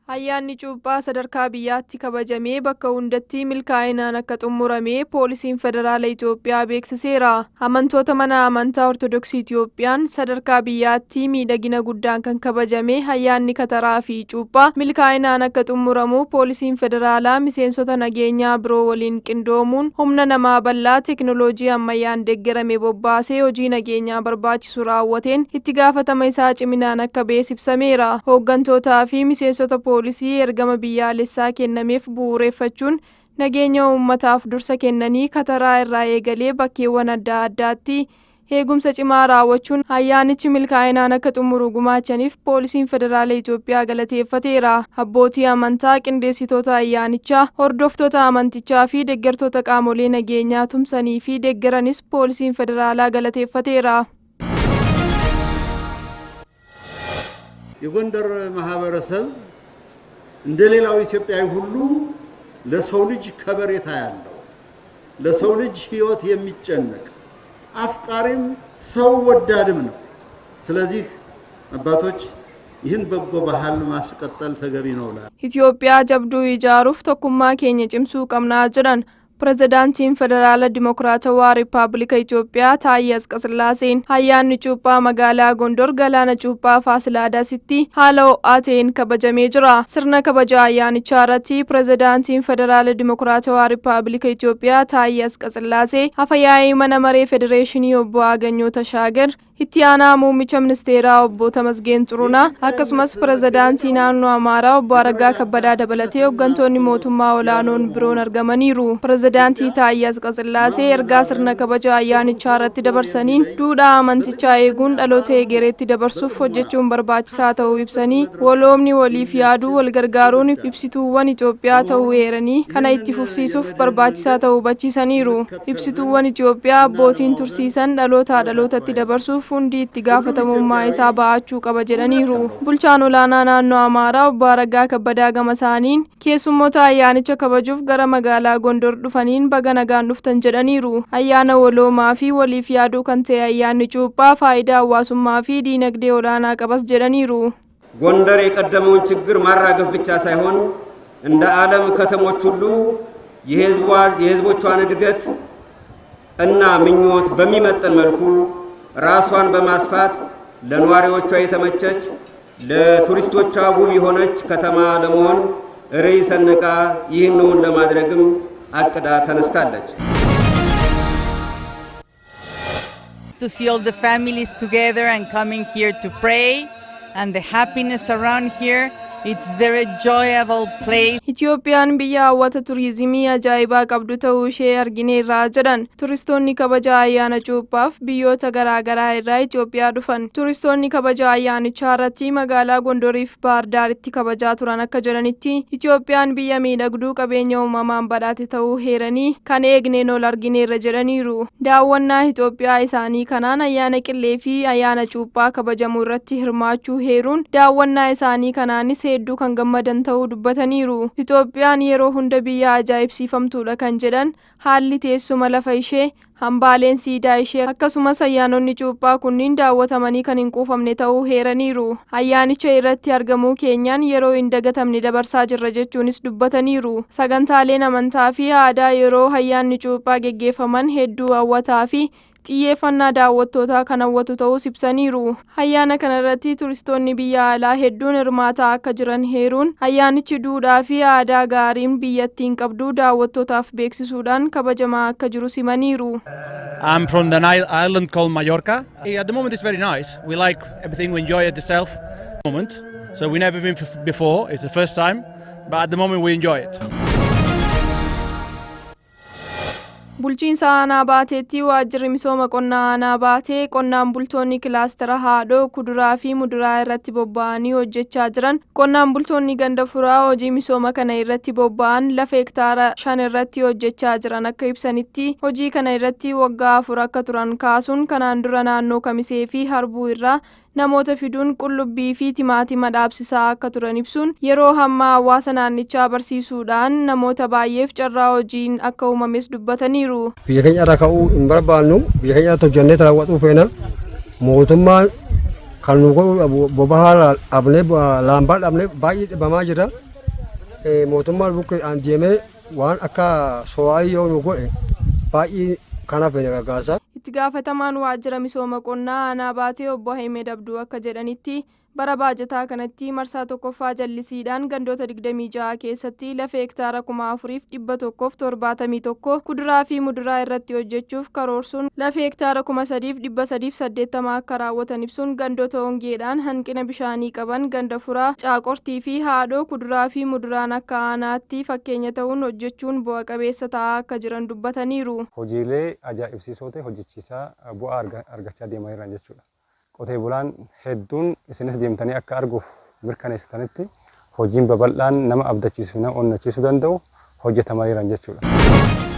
Ayyaanni cuuphaa sadarkaa biyyaatti kabajamee bakka hundatti milkaa'inaan akka xumuramee poolisiin federaala Itoophiyaa beeksiseera. Amantoota mana amantaa Ortodoksii Itoophiyaan sadarkaa biyyaatti miidhagina guddaan kan kabajame ayyaanni kataraa fi cuuphaa milkaa'inaan akka xumuramu poolisiin federaalaa miseensota nageenyaa biroo waliin qindoomuun humna namaa bal'aa teekinooloojii ammayyaan deeggarame bobbaasee hojii nageenyaa barbaachisu raawwateen itti gaafatama isaa ciminaan akka beeksifsameera. Hooggantootaa fi miseensota poolisii ergama biyyaalessaa kennameef bu'uureffachuun nageenya uummataaf dursa kennanii kataraa irraa eegalee bakkeewwan adda addaatti eegumsa cimaa raawwachuun ayyaanichi milkaa'inaan akka xumuru gumaachaniif poolisiin federaala Itoophiyaa galateeffateera. Abbootii amantaa, qindeessitoota ayyaanichaa, hordoftoota amantichaa fi deeggartoota qaamolee nageenyaa tumsanii fi deeggaranis poolisiin federaalaa galateeffateera. የጎንደር ማህበረሰብ እንደሌላው ኢትዮጵያዊ ሁሉ ለሰው ልጅ ከበሬታ ያለው ለሰው ልጅ ህይወት የሚጨነቅ አፍቃሪም ሰው ወዳድም ነው። ስለዚህ አባቶች ይህን በጎ ባህል ማስቀጠል ተገቢ ነው። ኢትዮጵያ ጀብዱ ይጃሩፍ ተኩማ ኬኛ ጭምሱ ቀምና ጅራን Pirezidaantiin Federaala Dimokiraatawaa Rippaabilika Itoophiyaa Taayyee Asqasillaaseen ayyaanni cuuphaa magaalaa Gondor galaana cuuphaa Faasilaadaasitti haala ho'aa ta'een kabajamee jira. Sirna kabaja ayyaanichaa irratti Pirezidaantiin Federaala Dimokiraatawaa Rippaabilika Itoophiyaa Taayyee Asqasillaasee afyaa'ii mana maree Federeeshinii obbo Aganyoo Tashaagar itti aanaa muummicha ministeeraa obbo Tamasgeen Xurunaa akkasumas Pirezidaantii naannoo Amaaraa obbo Araggaa Kabbadaa dabalatee hooggantoonni mootummaa olaanoon biroon argamaniiru. Pirezidaantii Taayyee Asqasillaasee ergaa sirna kabaja ayyaanichaa irratti dabarsaniin duudhaa amantichaa eeguun dhaloota egereetti dabarsuuf hojjechuun barbaachisaa ta'uu ibsanii waloomni waliif yaaduu wal gargaaruun ibsituuwwan Itoophiyaa ta'uu eeranii kana itti fufsiisuuf barbaachisaa ta'uu hubachiisaniiru. Ibsituuwwan Itoophiyaa abbootiin tursiisan dhalootaa dhalootatti dabarsuuf hundi itti gaafatamummaa isaa ba'achuu qaba jedhaniiru. Bulchaan olaanaa naannoo Amaaraa obbo Araggaa Kabbadaa gama isaaniin keessummoota ayyaanicha kabajuuf gara magaalaa Gondor dhufaniin baga nagaan dhuftan jedhaniiru. Ayyaana waloomaa fi waliif yaaduu kan ta'e ayyaanni cuuphaa faayidaa hawaasummaa fi diinagdee olaanaa qabas jedhaniiru. ጎንደር የቀደመውን ችግር ማራገፍ ብቻ ሳይሆን እንደ ዓለም ከተሞች ሁሉ የህዝቦቿን እድገት እና ምኞት በሚመጥን መልኩ ራሷን በማስፋት ለነዋሪዎቿ የተመቸች ለቱሪስቶቿ ውብ የሆነች ከተማ ለመሆን ርዕይ ሰንቃ ይህንን ለማድረግም አቅዳ ተነስታለች። To see all the families together and coming here to pray and the happiness around here. It's very enjoyable place. Itoophiyaan biyya hawwata turizimii ajaa'ibaa qabdu ta'uu ishee argineerra jedhan. Turistoonni kabaja ayyaana cuuphaaf biyyoota garaagaraa irraa Itoophiyaa dhufan. Turistoonni kabaja ayyaanichaa irratti magaalaa Gondoriif Baahir Daaritti kabajaa turan akka jedhanitti Itoophiyaan biyya miidhagduu qabeenya uumamaan badhaate ta'uu heeranii kan eegneen ol argineerra jedhaniiru. Daawwannaa Itoophiyaa isaanii kanaan ayyaana qillee fi ayyaana cuuphaa kabajamuu irratti hirmaachuu heeruun daawwannaa isaanii kanaanis hedduu kan gammadan ta'uu dubbataniiru. Itoophiyaan yeroo hunda biyya ajaa'ibsiifamtuudha kan jedhan haalli teessuma lafa ishee hambaaleen siidaa ishee akkasumas ayyaanonni cuuphaa kunniin daawwatamanii kan hin quufamne ta'uu heeraniiru. Ayyaanicha irratti argamuu keenyaan yeroo hin dagatamne dabarsaa jirra jechuunis dubbataniiru. Sagantaaleen amantaa fi aadaa yeroo ayyaanni cuuphaa geggeeffaman hedduu hawwataa fi xiyyeeffannaa daawwattootaa kan hawwatu ta'uus ibsaniiru. Ayyaana kana irratti turistoonni biyya alaa hedduun hirmaataa akka jiran heeruun ayyaanichi duudhaa fi aadaa gaariin biyyattiin qabdu daawwattootaaf beeksisuudhaan kabajamaa akka jiru simaniiru. I'm from the island called Mallorca. At the moment it's very nice. We like everything, we enjoy it itself moment. So we never been before, it's the first time, but at the moment we enjoy it. Bulchiinsa aanaa baateetti waajjirri misooma qonnaa aanaa baatee qonnaan bultoonni kilaastera haadhoo kuduraa fi muduraa irratti bobba'anii hojjechaa jiran. Qonnaan bultoonni ganda furaa hojii misooma kana irratti bobba'an lafa hektaara 5 irratti hojjechaa jiran akka ibsanitti hojii kana irratti waggaa 4 akka turan kaasuun kanaan dura naannoo Kamisee fi Harbuu irraa namoota fiduun qullubbii fi timaatima dhaabsisaa akka turan ibsuun yeroo hammaa hawaasa naannichaa barsiisuudhaan namoota baay'eef carraa hojiin akka uumames dubbataniiru. Biyya keenya irraa ka'uu hin barbaannu, biyya keenya irratti hojjannee raawwatuu feena. Mootummaan kan nu godhu boba'aa dhabnee laambaa dhabnee baay'ee dhibamaa jira. Mootummaan bukkeedhaan deemee waan akka so'aalii yoo nu godhe baay'ee kanaaf ni gargaarsa. Itti gaafatamaan waajjira misooma qonnaa aanaa baatee obbo Ahmed Abduu akka jedhanitti bara baajataa kanatti marsaa tokkoffaa jallisiidhaan gandoota 26 keessatti lafa hektaara 4171 kuduraa fi muduraa irratti hojjechuuf karoorsuun lafa hektaara 3380 akka raawwatan ibsuun gandoota hongeedhaan hanqina bishaanii qaban ganda furaa caaqortii fi haadhoo kuduraa fi muduraan akka aanaatti fakkeenya ta'uun hojjechuun bu'a qabeessa ta'aa akka jiran dubbataniiru. Hojiilee ajaa'ibsiisoo ta'e hojjechiisaa bu'aa argachaa deemaa jiran jechuudha. Qotee bulaan hedduun isinis deemtanii akka arguuf mirkaneessitanitti hojiin babal'aan nama abdachiisuu fi nama onnachiisuu danda'u hojjetamaa jiran jechuudha.